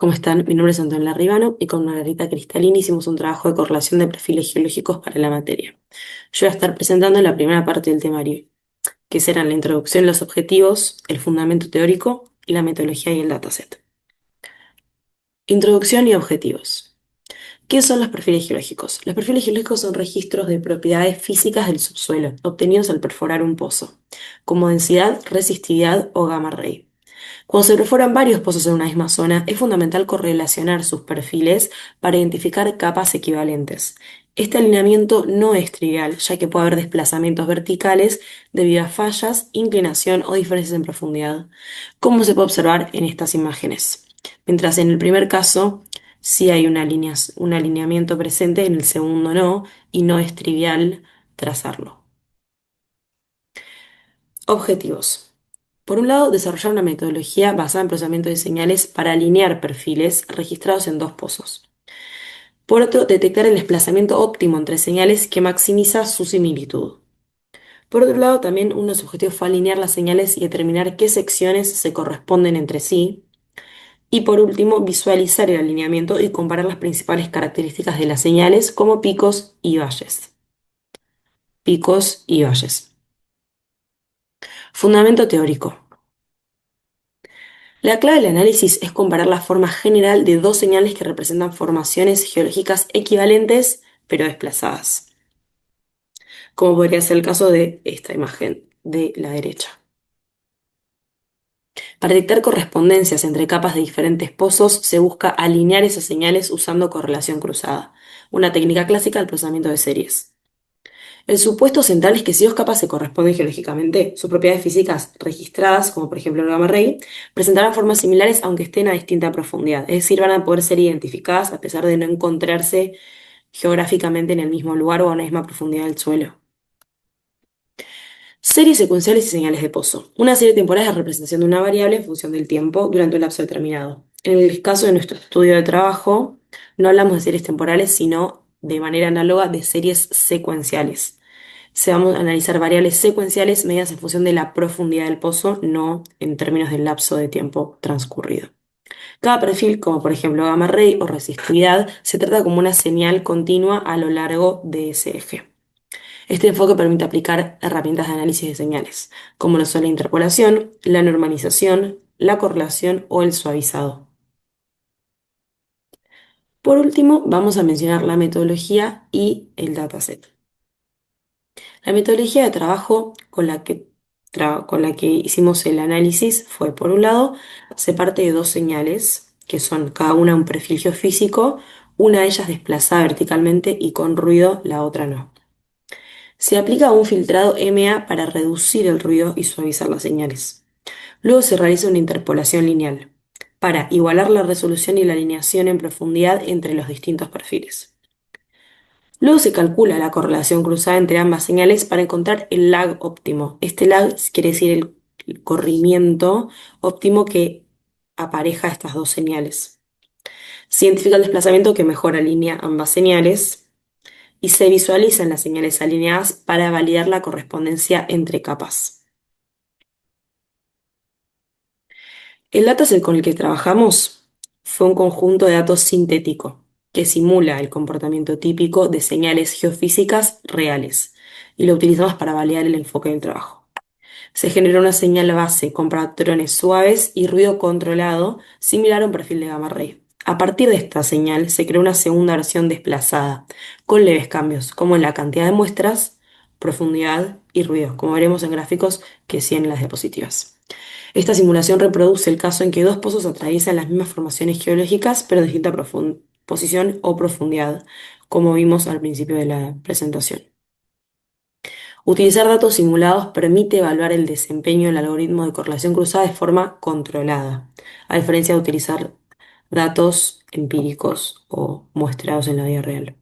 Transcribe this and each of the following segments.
¿Cómo están? Mi nombre es Antonella Ribano y con Margarita Cristalini hicimos un trabajo de correlación de perfiles geológicos para la materia. Yo voy a estar presentando la primera parte del temario, que serán la introducción, los objetivos, el fundamento teórico y la metodología y el dataset. Introducción y objetivos. ¿Qué son los perfiles geológicos? Los perfiles geológicos son registros de propiedades físicas del subsuelo, obtenidos al perforar un pozo, como densidad, resistividad o gamma ray. Cuando se perforan varios pozos en una misma zona, es fundamental correlacionar sus perfiles para identificar capas equivalentes. Este alineamiento no es trivial, ya que puede haber desplazamientos verticales debido a fallas, inclinación o diferencias en profundidad, como se puede observar en estas imágenes. Mientras en el primer caso sí hay un alineamiento presente, en el segundo no, y no es trivial trazarlo. Objetivos. Por un lado, desarrollar una metodología basada en procesamiento de señales para alinear perfiles registrados en dos pozos. Por otro, detectar el desplazamiento óptimo entre señales que maximiza su similitud. Por otro lado, también uno de los objetivos fue alinear las señales y determinar qué secciones se corresponden entre sí. Y por último, visualizar el alineamiento y comparar las principales características de las señales como picos y valles. Picos y valles. Fundamento teórico. La clave del análisis es comparar la forma general de dos señales que representan formaciones geológicas equivalentes pero desplazadas, como podría ser el caso de esta imagen de la derecha. Para detectar correspondencias entre capas de diferentes pozos, se busca alinear esas señales usando correlación cruzada, una técnica clásica del procesamiento de series. El supuesto central es que si dos capas se corresponden geológicamente, sus propiedades físicas registradas, como por ejemplo el gamma ray, presentarán formas similares aunque estén a distinta profundidad, es decir, van a poder ser identificadas a pesar de no encontrarse geográficamente en el mismo lugar o a la misma profundidad del suelo. Series secuenciales y señales de pozo. Una serie temporal es la representación de una variable en función del tiempo durante un lapso determinado. En el caso de nuestro estudio de trabajo, no hablamos de series temporales, sino de manera análoga de series secuenciales. Se van a analizar variables secuenciales medidas en función de la profundidad del pozo, no en términos del lapso de tiempo transcurrido. Cada perfil, como por ejemplo gamma ray o resistividad, se trata como una señal continua a lo largo de ese eje. Este enfoque permite aplicar herramientas de análisis de señales, como lo son la interpolación, la normalización, la correlación o el suavizado. Por último, vamos a mencionar la metodología y el dataset. La metodología de trabajo con la que hicimos el análisis fue, por un lado, se parte de dos señales, que son cada una un perfil geofísico, una de ellas desplazada verticalmente y con ruido, la otra no. Se aplica un filtrado MA para reducir el ruido y suavizar las señales. Luego se realiza una interpolación lineal, para igualar la resolución y la alineación en profundidad entre los distintos perfiles. Luego se calcula la correlación cruzada entre ambas señales para encontrar el lag óptimo. Este lag quiere decir el corrimiento óptimo que apareja estas dos señales. Se identifica el desplazamiento que mejor alinea ambas señales y se visualizan las señales alineadas para validar la correspondencia entre capas. El dataset con el que trabajamos fue un conjunto de datos sintético que simula el comportamiento típico de señales geofísicas reales y lo utilizamos para validar el enfoque del trabajo. Se generó una señal base con patrones suaves y ruido controlado, similar a un perfil de gamma ray. A partir de esta señal se creó una segunda versión desplazada, con leves cambios, como en la cantidad de muestras, profundidad y ruido, como veremos en gráficos que siguen en las diapositivas. Esta simulación reproduce el caso en que dos pozos atraviesan las mismas formaciones geológicas, pero de distinta posición o profundidad, como vimos al principio de la presentación. Utilizar datos simulados permite evaluar el desempeño del algoritmo de correlación cruzada de forma controlada, a diferencia de utilizar datos empíricos o muestreados en la vida real,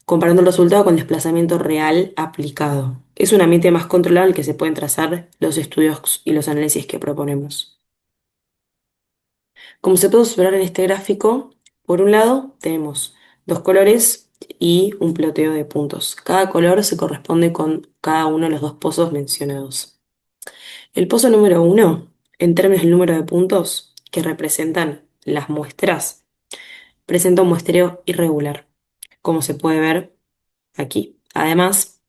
comparando el resultado con desplazamiento real aplicado. Es un ambiente más controlado en el que se pueden trazar los estudios y los análisis que proponemos. Como se puede observar en este gráfico, por un lado tenemos dos colores y un ploteo de puntos. Cada color se corresponde con cada uno de los dos pozos mencionados. El pozo número 1, en términos del número de puntos que representan las muestras, presenta un muestreo irregular, como se puede ver aquí. Además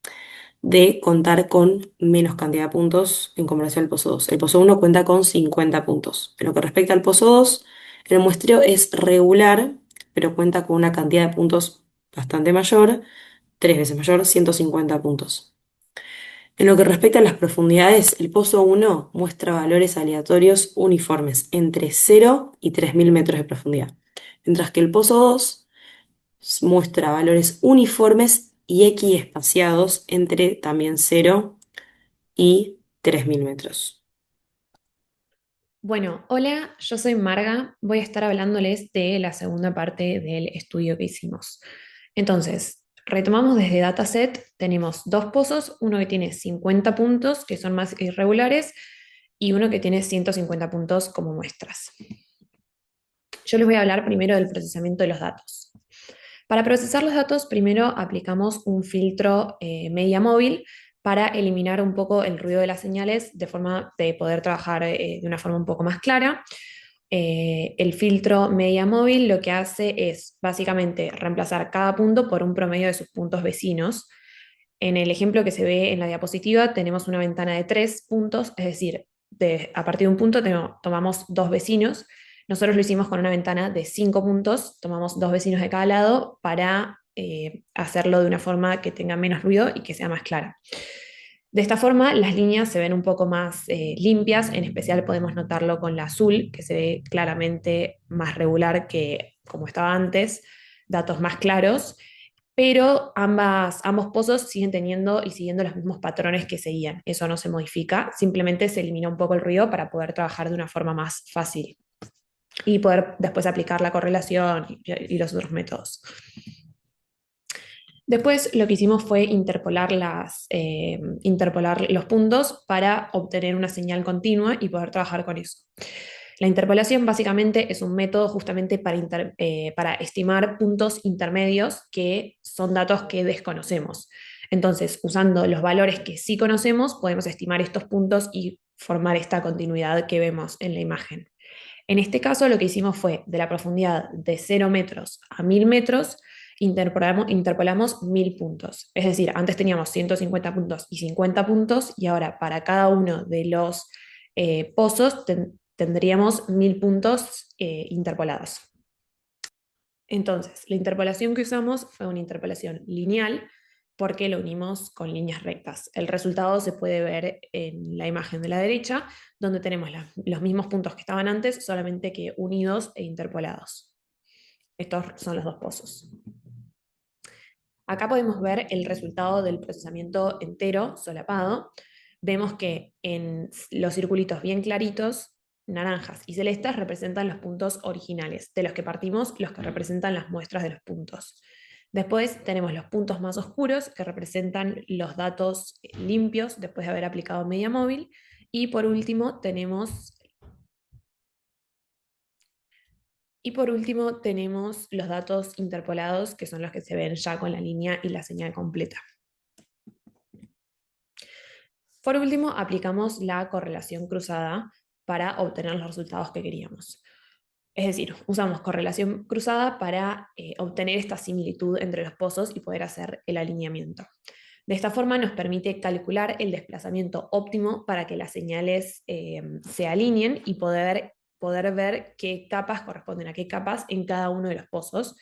de contar con menos cantidad de puntos en comparación al pozo 2. El pozo uno cuenta con 50 puntos. En lo que respecta al pozo 2, el muestreo es regular, pero cuenta con una cantidad de puntos bastante mayor, tres veces mayor, 150 puntos. En lo que respecta a las profundidades, el pozo uno muestra valores aleatorios uniformes entre 0 y 3000 metros de profundidad, mientras que el pozo 2 muestra valores uniformes y equiespaciados entre también 0 y 3000 metros. Bueno, hola, yo soy Marga. Voy a estar hablándoles de la segunda parte del estudio que hicimos. Entonces, retomamos desde dataset. Tenemos dos pozos, uno que tiene 50 puntos, que son más irregulares, y uno que tiene 150 puntos como muestras. Yo les voy a hablar primero del procesamiento de los datos. Para procesar los datos, primero aplicamos un filtro media móvil para eliminar un poco el ruido de las señales de forma de poder trabajar de una forma un poco más clara. El filtro media móvil lo que hace es básicamente reemplazar cada punto por un promedio de sus puntos vecinos. En el ejemplo que se ve en la diapositiva tenemos una ventana de 3 puntos, es decir, a partir de un punto tomamos dos vecinos. Nosotros lo hicimos con una ventana de 5 puntos, tomamos dos vecinos de cada lado para hacerlo de una forma que tenga menos ruido y que sea más clara. De esta forma, las líneas se ven un poco más limpias, en especial podemos notarlo con la azul, que se ve claramente más regular que como estaba antes, datos más claros, pero ambos pozos siguen teniendo y siguiendo los mismos patrones que seguían. Eso no se modifica, simplemente se elimina un poco el ruido para poder trabajar de una forma más fácil y poder después aplicar la correlación y los otros métodos. Después lo que hicimos fue interpolar los puntos para obtener una señal continua y poder trabajar con eso. La interpolación básicamente es un método justamente para estimar puntos intermedios que son datos que desconocemos. Entonces, usando los valores que sí conocemos, podemos estimar estos puntos y formar esta continuidad que vemos en la imagen. En este caso, lo que hicimos fue de la profundidad de 0 metros a 1000 metros, interpolamos 1000 puntos. Es decir, antes teníamos 150 puntos y 50 puntos, y ahora para cada uno de los pozos tendríamos 1000 puntos interpolados. Entonces, la interpolación que usamos fue una interpolación lineal porque lo unimos con líneas rectas. El resultado se puede ver en la imagen de la derecha, donde tenemos los mismos puntos que estaban antes, solamente que unidos e interpolados. Estos son los dos pozos. Acá podemos ver el resultado del procesamiento entero solapado. Vemos que en los circulitos bien claritos, naranjas y celestes representan los puntos originales, de los que partimos, los que representan las muestras de los puntos. Después tenemos los puntos más oscuros, que representan los datos limpios después de haber aplicado media móvil. Y por último tenemos los datos interpolados, que son los que se ven ya con la línea y la señal completa. Por último, aplicamos la correlación cruzada para obtener los resultados que queríamos. Es decir, usamos correlación cruzada para obtener esta similitud entre los pozos y poder hacer el alineamiento. De esta forma nos permite calcular el desplazamiento óptimo para que las señales se alineen y poder ver qué capas corresponden a qué capas en cada uno de los pozos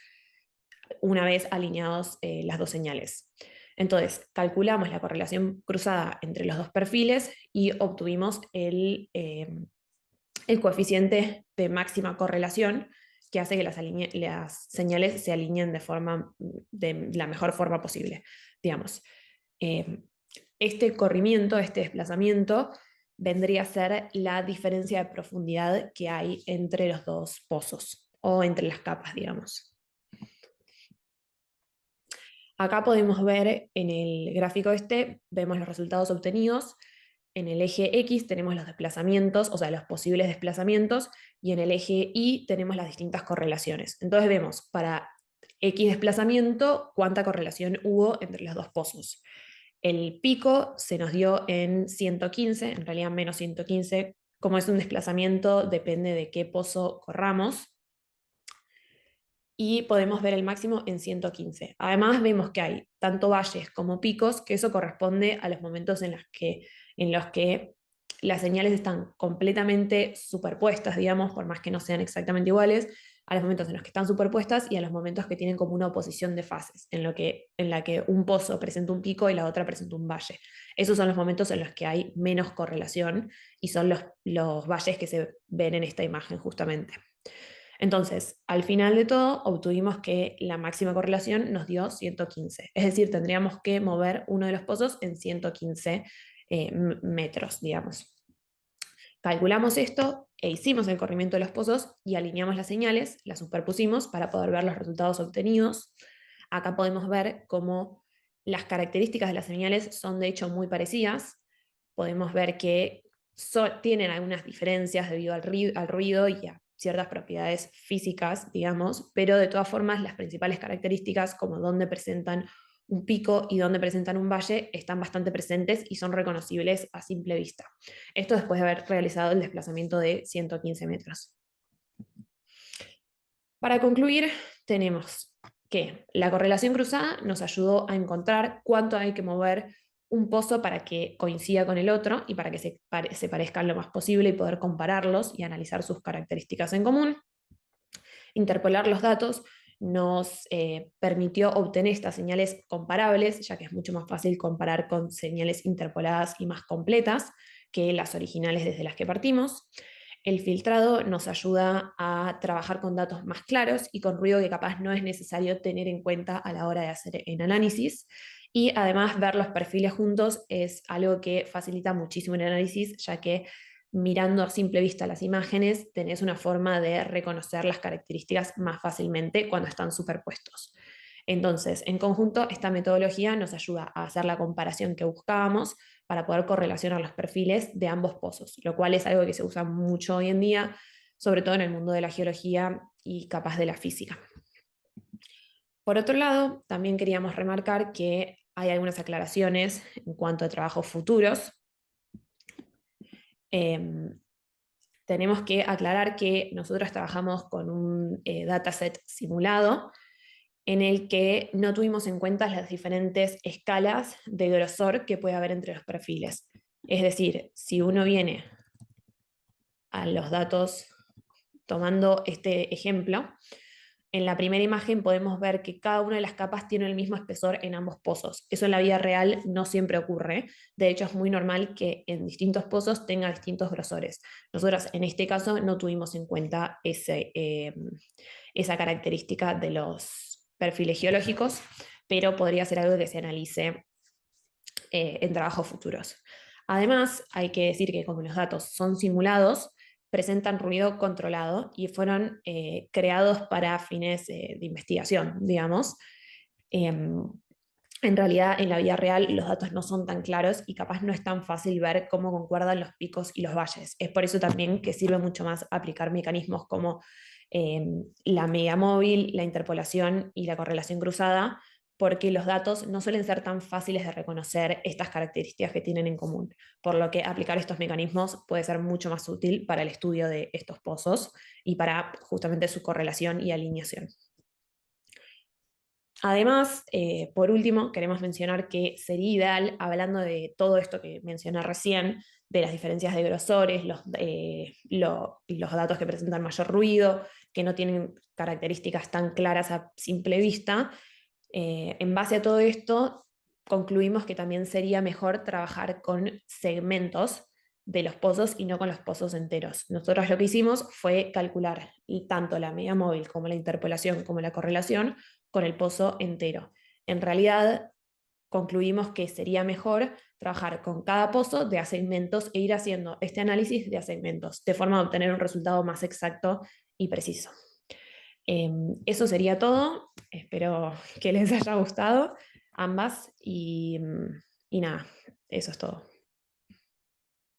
una vez alineados las dos señales. Entonces, calculamos la correlación cruzada entre los dos perfiles y obtuvimos el coeficiente de máxima correlación, que hace que las señales se alineen de la mejor forma posible. Digamos, este corrimiento, este desplazamiento, vendría a ser la diferencia de profundidad que hay entre los dos pozos o entre las capas, digamos. Acá podemos ver en el gráfico vemos los resultados obtenidos. En el eje X tenemos los desplazamientos, o sea, los posibles desplazamientos, y en el eje Y tenemos las distintas correlaciones. Entonces vemos para X desplazamiento cuánta correlación hubo entre los dos pozos. El pico se nos dio en 115, en realidad menos 115. Como es un desplazamiento, depende de qué pozo corramos. y podemos ver el máximo en 115. Además, vemos que hay tanto valles como picos, que eso corresponde a los momentos en los que las señales están completamente superpuestas, digamos, por más que no sean exactamente iguales, a los momentos en los que están superpuestas y a los momentos que tienen como una oposición de fases, en la que un pozo presenta un pico y la otra presenta un valle. Esos son los momentos en los que hay menos correlación y son los valles que se ven en esta imagen justamente. Entonces, al final de todo, obtuvimos que la máxima correlación nos dio 115. Es decir, tendríamos que mover uno de los pozos en 115 metros, digamos. Calculamos esto e hicimos el corrimiento de los pozos y alineamos las señales, las superpusimos para poder ver los resultados obtenidos. Acá podemos ver cómo las características de las señales son de hecho muy parecidas. Podemos ver que tienen algunas diferencias debido al ruido y a ciertas propiedades físicas, digamos, pero de todas formas las principales características, como dónde presentan un pico y dónde presentan un valle, están bastante presentes y son reconocibles a simple vista. Esto después de haber realizado el desplazamiento de 115 metros. Para concluir, tenemos que la correlación cruzada nos ayudó a encontrar cuánto hay que mover un pozo para que coincida con el otro y para que se parezcan lo más posible y poder compararlos y analizar sus características en común. Interpolar los datos nos permitió obtener estas señales comparables, ya que es mucho más fácil comparar con señales interpoladas y más completas que las originales desde las que partimos. El filtrado nos ayuda a trabajar con datos más claros y con ruido que capaz no es necesario tener en cuenta a la hora de hacer el análisis. Y además ver los perfiles juntos es algo que facilita muchísimo el análisis, ya que mirando a simple vista las imágenes tenés una forma de reconocer las características más fácilmente cuando están superpuestos. Entonces, en conjunto, esta metodología nos ayuda a hacer la comparación que buscábamos para poder correlacionar los perfiles de ambos pozos, lo cual es algo que se usa mucho hoy en día, sobre todo en el mundo de la geología y capaz de la física. Por otro lado, también queríamos remarcar que hay algunas aclaraciones en cuanto a trabajos futuros. Tenemos que aclarar que nosotros trabajamos con un dataset simulado en el que no tuvimos en cuenta las diferentes escalas de grosor que puede haber entre los perfiles. Es decir, si uno viene a los datos tomando este ejemplo, en la primera imagen podemos ver que cada una de las capas tiene el mismo espesor en ambos pozos. Eso en la vida real no siempre ocurre. De hecho, es muy normal que en distintos pozos tenga distintos grosores. Nosotros en este caso no tuvimos en cuenta esa característica de los perfiles geológicos, pero podría ser algo que se analice en trabajos futuros. Además, hay que decir que como los datos son simulados, presentan ruido controlado y fueron creados para fines de investigación, digamos. En realidad, en la vida real, los datos no son tan claros y capaz no es tan fácil ver cómo concuerdan los picos y los valles. Es por eso también que sirve mucho más aplicar mecanismos como eh, la media móvil, la interpolación y la correlación cruzada, porque los datos no suelen ser tan fáciles de reconocer estas características que tienen en común, por lo que aplicar estos mecanismos puede ser mucho más útil para el estudio de estos pozos y para justamente su correlación y alineación. Además, por último, queremos mencionar que sería ideal, hablando de todo esto que mencioné recién, de las diferencias de grosores, los datos que presentan mayor ruido, que no tienen características tan claras a simple vista, en base a todo esto, concluimos que también sería mejor trabajar con segmentos de los pozos y no con los pozos enteros. Nosotros lo que hicimos fue calcular tanto la media móvil como la interpolación como la correlación con el pozo entero. En realidad, concluimos que sería mejor trabajar con cada pozo de a segmentos e ir haciendo este análisis de a segmentos, de forma de obtener un resultado más exacto y preciso. Eso sería todo. Espero que les haya gustado ambas y nada, eso es todo.